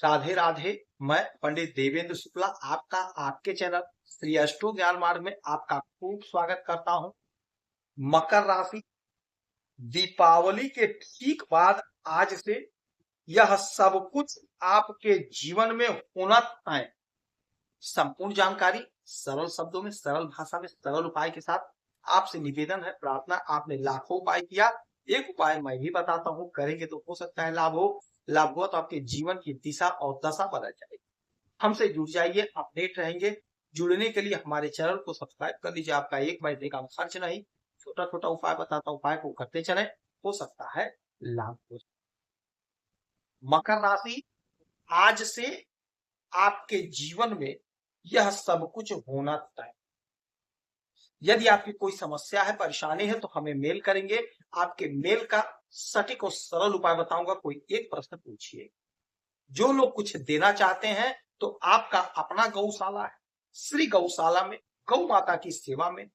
राधे राधे। मैं पंडित देवेंद्र शुक्ला आपका आपके चैनल श्री अष्टो ज्ञान मार्ग में आपका खूब स्वागत करता हूं। मकर राशि, दीपावली के ठीक बाद आज से यह सब कुछ आपके जीवन में होना है। संपूर्ण जानकारी सरल शब्दों में, सरल भाषा में, सरल उपाय के साथ आपसे निवेदन है, प्रार्थना। आपने लाखों उपाय किया, एक उपाय मैं भी बताता हूं, करेंगे तो हो सकता है लाभ हो। लाभ हुआ तो आपके जीवन की दिशा और दशा बदल जाएगी। हमसे जुड़ जाइए, अपडेट रहेंगे। जुड़ने के लिए हमारे चैनल को सब्सक्राइब कर लीजिए। आपका एक महीने का खर्च नहीं, छोटा छोटा उपाय बताता, उपाय को करते चले, हो सकता है लाभ हो। मकर राशि, आज से आपके जीवन में यह सब कुछ होना तय। यदि आपकी कोई समस्या है, परेशानी है, तो हमें मेल करेंगे। आपके मेल का सटीक और सरल उपाय बताऊंगा। कोई एक प्रश्न पूछिए। जो लोग कुछ देना चाहते हैं तो आपका अपना गौशाला है, श्री गौशाला में गौ माता की सेवा में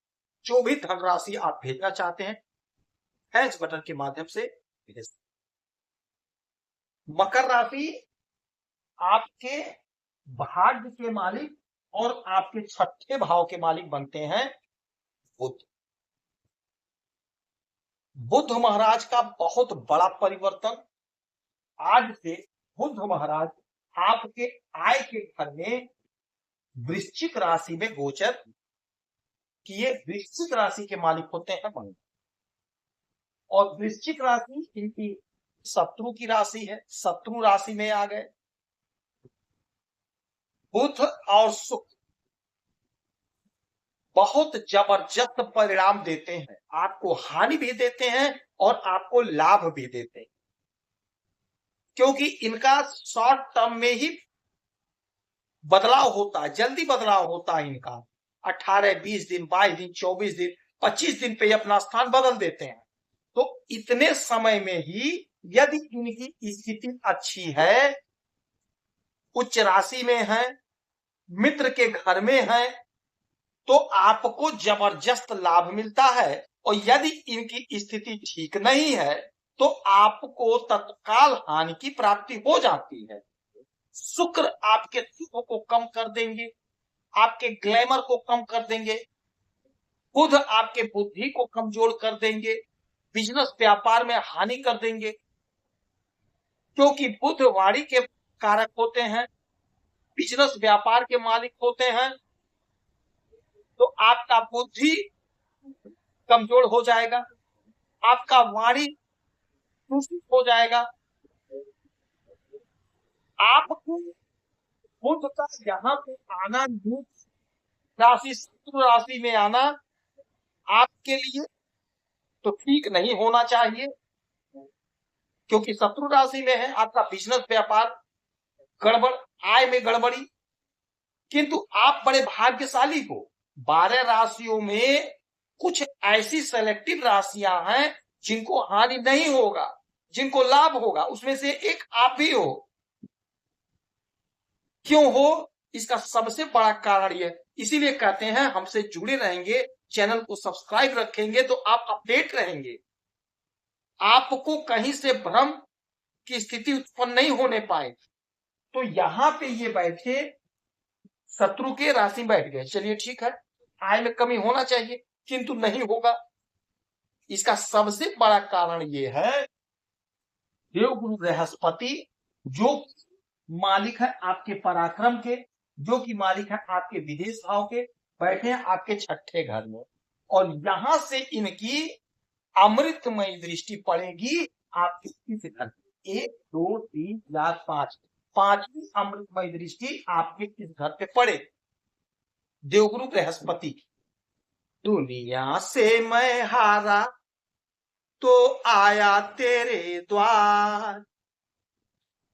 जो भी धनराशि आप भेजना चाहते हैं, हैज बटन के माध्यम से भेज। मकर राशि, आपके भाग्य के मालिक और आपके छठे भाव के मालिक बनते हैं बुध। बुध महाराज का बहुत बड़ा परिवर्तन। आज से बुध महाराज आपके आय के घर में वृश्चिक राशि में गोचर किए। वृश्चिक राशि के मालिक होते हैं मंगल, और वृश्चिक राशि इनकी शत्रु की राशि है। शत्रु राशि में आ गए। बुध और शुक्र बहुत जबरदस्त परिणाम देते हैं। आपको हानि भी देते हैं और आपको लाभ भी देते हैं, क्योंकि इनका शॉर्ट टर्म में ही बदलाव होता है, जल्दी बदलाव होता है इनका। 18, 20 दिन, 22 दिन, 24 दिन, 25 दिन पे अपना स्थान बदल देते हैं। तो इतने समय में ही यदि इनकी स्थिति अच्छी है, उच्च राशि में है, मित्र के घर में है, तो आपको जबरदस्त लाभ मिलता है। और यदि इनकी स्थिति ठीक नहीं है तो आपको तत्काल हानि की प्राप्ति हो जाती है। शुक्र आपके सुख को कम कर देंगे, आपके ग्लैमर को कम कर देंगे। बुध आपके बुद्धि को कमजोर कर देंगे, बिजनेस व्यापार में हानि कर देंगे, क्योंकि बुध वाणी के कारक होते हैं, बिजनेस व्यापार के मालिक होते हैं। तो आपका बुद्धि कमजोर हो जाएगा, आपका वाणी दूषित हो जाएगा। आपको बुध का यहाँ पे आना, राशि शत्रु राशि में आना आपके लिए तो ठीक नहीं होना चाहिए, क्योंकि शत्रु राशि में है। आपका बिजनेस व्यापार गड़बड़, आय में गड़बड़ी। किंतु आप बड़े भाग्यशाली हो। 12 राशियों में कुछ ऐसी सेलेक्टिव राशियां हैं जिनको हानि नहीं होगा, जिनको लाभ होगा। उसमें से एक आप भी हो। क्यों हो? इसका सबसे बड़ा कारण यह, इसीलिए कहते हैं हमसे जुड़े रहेंगे, चैनल को सब्सक्राइब रखेंगे तो आप अपडेट रहेंगे। आपको कहीं से भ्रम की स्थिति उत्पन्न नहीं होने पाए। तो यहां पे ये बैठे शत्रु के राशि में बैठ गए। चलिए ठीक है, आय में कमी होना चाहिए, किंतु नहीं होगा। इसका सबसे बड़ा कारण ये है, देवगुरु बृहस्पति जो मालिक है आपके पराक्रम के, जो कि मालिक है आपके विदेश भाव के, बैठे हैं आपके छठे घर में। और यहां से इनकी अमृतमयी दृष्टि पड़ेगी आपके इस घर। 1, 2, 3, 4, 5, पांचवी अमृतमयी दृष्टि आपके इस घर पे पड़े, देवगुरु बृहस्पति। दुनिया से मैं हारा तो आया तेरे द्वार,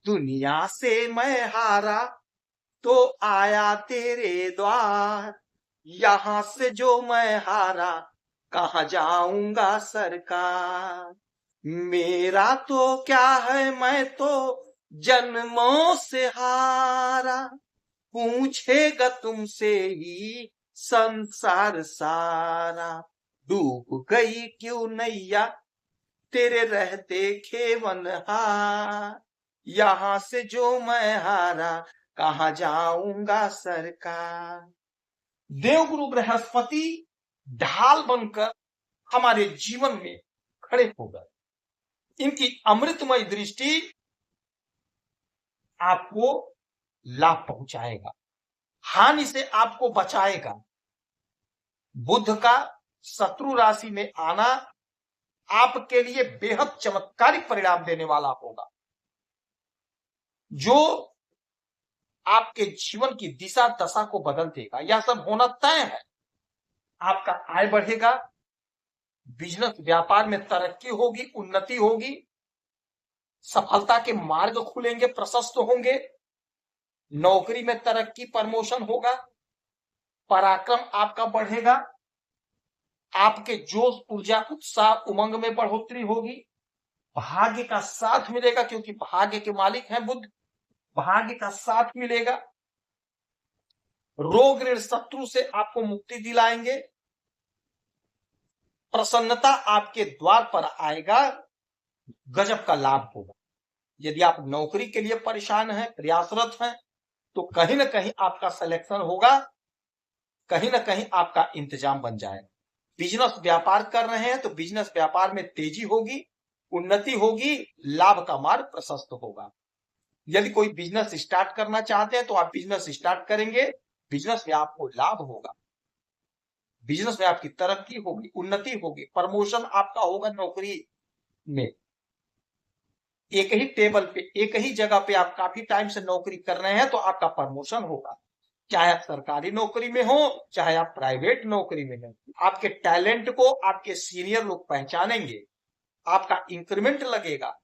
दुनिया से मैं हारा तो आया तेरे द्वार। यहां से जो मैं हारा कहां जाऊंगा सरकार। मेरा तो क्या है, मैं तो जन्मों से हारा, पूछेगा तुमसे ही संसार सारा। डूब गई क्यों नैया तेरे रहते खेवनहार, यहां से जो मैं हारा कहां जाऊंगा सरकार। देवगुरु बृहस्पति ढाल बनकर हमारे जीवन में खड़े हो गए। इनकी अमृतमय दृष्टि आपको लाभ पहुंचाएगा, हानि से आपको बचाएगा। बुध का शत्रु राशि में आना आपके लिए बेहद चमत्कारिक परिणाम देने वाला होगा, जो आपके जीवन की दिशा दशा को बदल देगा। यह सब होना तय है। आपका आय बढ़ेगा, बिजनेस व्यापार में तरक्की होगी, उन्नति होगी, सफलता के मार्ग खुलेंगे, प्रशस्त होंगे, नौकरी में तरक्की, प्रमोशन होगा, पराक्रम आपका बढ़ेगा, आपके जोश, ऊर्जा, उत्साह, उमंग में बढ़ोतरी होगी, भाग्य का साथ मिलेगा, क्योंकि भाग्य के मालिक हैं बुध। भाग्य का साथ मिलेगा, रोग ऋण शत्रु से आपको मुक्ति दिलाएंगे, प्रसन्नता आपके द्वार पर आएगा, गजब का लाभ होगा। यदि आप नौकरी के लिए परेशान हैं, प्रयासरत हैं, तो कहीं ना कहीं आपका सिलेक्शन होगा, कहीं ना कहीं आपका इंतजाम बन जाएगा। बिजनेस व्यापार कर रहे हैं तो बिजनेस व्यापार में तेजी होगी, उन्नति होगी, लाभ का मार्ग प्रशस्त होगा। यदि कोई बिजनेस स्टार्ट करना चाहते हैं तो आप बिजनेस स्टार्ट करेंगे, बिजनेस में आपको लाभ होगा, बिजनेस में आपकी तरक्की होगी, उन्नति होगी, प्रमोशन आपका होगा। नौकरी में एक ही टेबल पे, एक ही जगह पे आप काफी टाइम से नौकरी कर रहे हैं तो आपका प्रमोशन होगा, चाहे आप सरकारी नौकरी में हो, चाहे आप प्राइवेट नौकरी में हो। आपके टैलेंट को आपके सीनियर लोग पहचानेंगे, आपका इंक्रीमेंट लगेगा।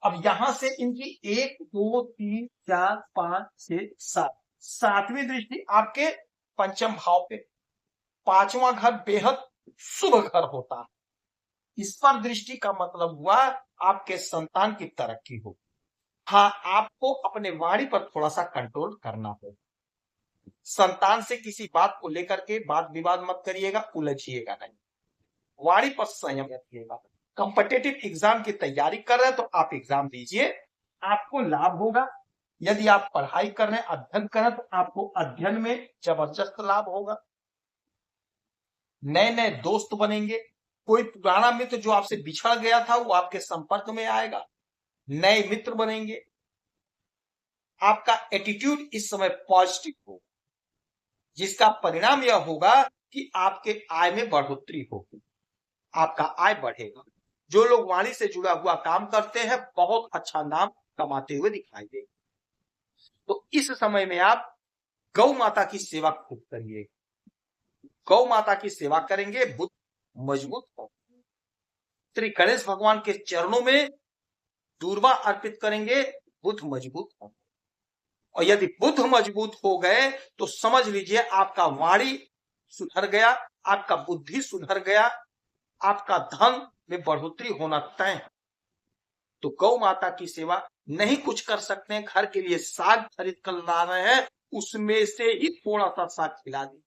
अब यहां से इनकी 1 2 3 4 5 6 7 सातवीं दृष्टि आपके पंचम भाव पे। पांचवा घर बेहद शुभ घर होता है। इस पर दृष्टि का मतलब हुआ आपके संतान की तरक्की हो। हाँ, आपको अपने वाणी पर थोड़ा सा कंट्रोल करना होगा। संतान से किसी बात को लेकर के वाद विवाद मत करिएगा, उलझिएगा नहीं, वाणी पर संयम रखिएगा। कॉम्पिटिटिव एग्जाम की तैयारी कर रहे हैं तो आप एग्जाम दीजिए, आपको लाभ होगा। यदि आप पढ़ाई कर रहे हैं, अध्ययन कर रहे हैं, तो आपको अध्ययन में जबरदस्त लाभ होगा। नए नए दोस्त बनेंगे, कोई पुराना मित्र जो आपसे बिछड़ गया था वो आपके संपर्क में आएगा, नए मित्र बनेंगे। आपका एटीट्यूड इस समय पॉजिटिव हो, जिसका परिणाम यह होगा कि आपके आय में बढ़ोतरी होगी, आपका आय बढ़ेगा। जो लोग वाणी से जुड़ा हुआ काम करते हैं बहुत अच्छा नाम कमाते हुए दिखाई देगा। तो इस समय में आप गौ माता की सेवा खूब करिए। गौ माता की सेवा करेंगे, बुध मजबूत हो। श्री गणेश भगवान के चरणों में दूर्वा अर्पित करेंगे, बुध मजबूत हो। और यदि बुध मजबूत हो गए तो समझ लीजिए आपका वाणी सुधर गया, आपका बुद्धि सुधर गया, आपका धन में बढ़ोतरी होना तय है। तो गौ माता की सेवा नहीं कुछ कर सकते हैं, घर के लिए साग खरीद कर ला रहे हैं, उसमें से ही थोड़ा सा साग खिला दीजिए,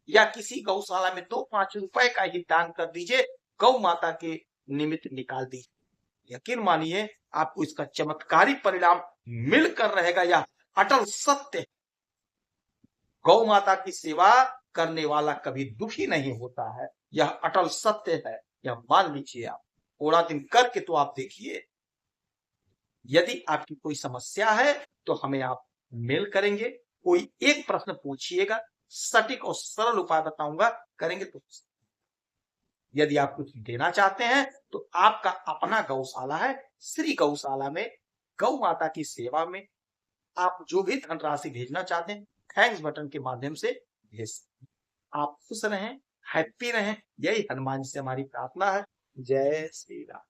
या किसी गौशाला में 2-5 रुपए का ही दान कर दीजिए, गौ माता के निमित्त निकाल दीजिए। यकीन मानिए आपको इसका चमत्कारी परिणाम मिलकर रहेगा। यह अटल सत्य है। गौ माता की सेवा करने वाला कभी दुखी नहीं होता है, यह अटल सत्य है, यह मान लीजिए। आप थोड़ा दिन करके तो आप देखिए। यदि आपकी कोई समस्या है तो हमें आप मेल करेंगे, कोई एक प्रश्न पूछिएगा, सटीक और सरल उपाय बताऊंगा, करेंगे तो। यदि आप कुछ देना चाहते हैं तो आपका अपना गौशाला है, श्री गौशाला में गौ माता की सेवा में आप जो भी धनराशि भेजना चाहते हैं थैंक्स बटन के माध्यम से भेज सकते हैं। आप खुश रहें, हैप्पी रहें, यही हनुमान जी से हमारी प्रार्थना है। जय श्री राम।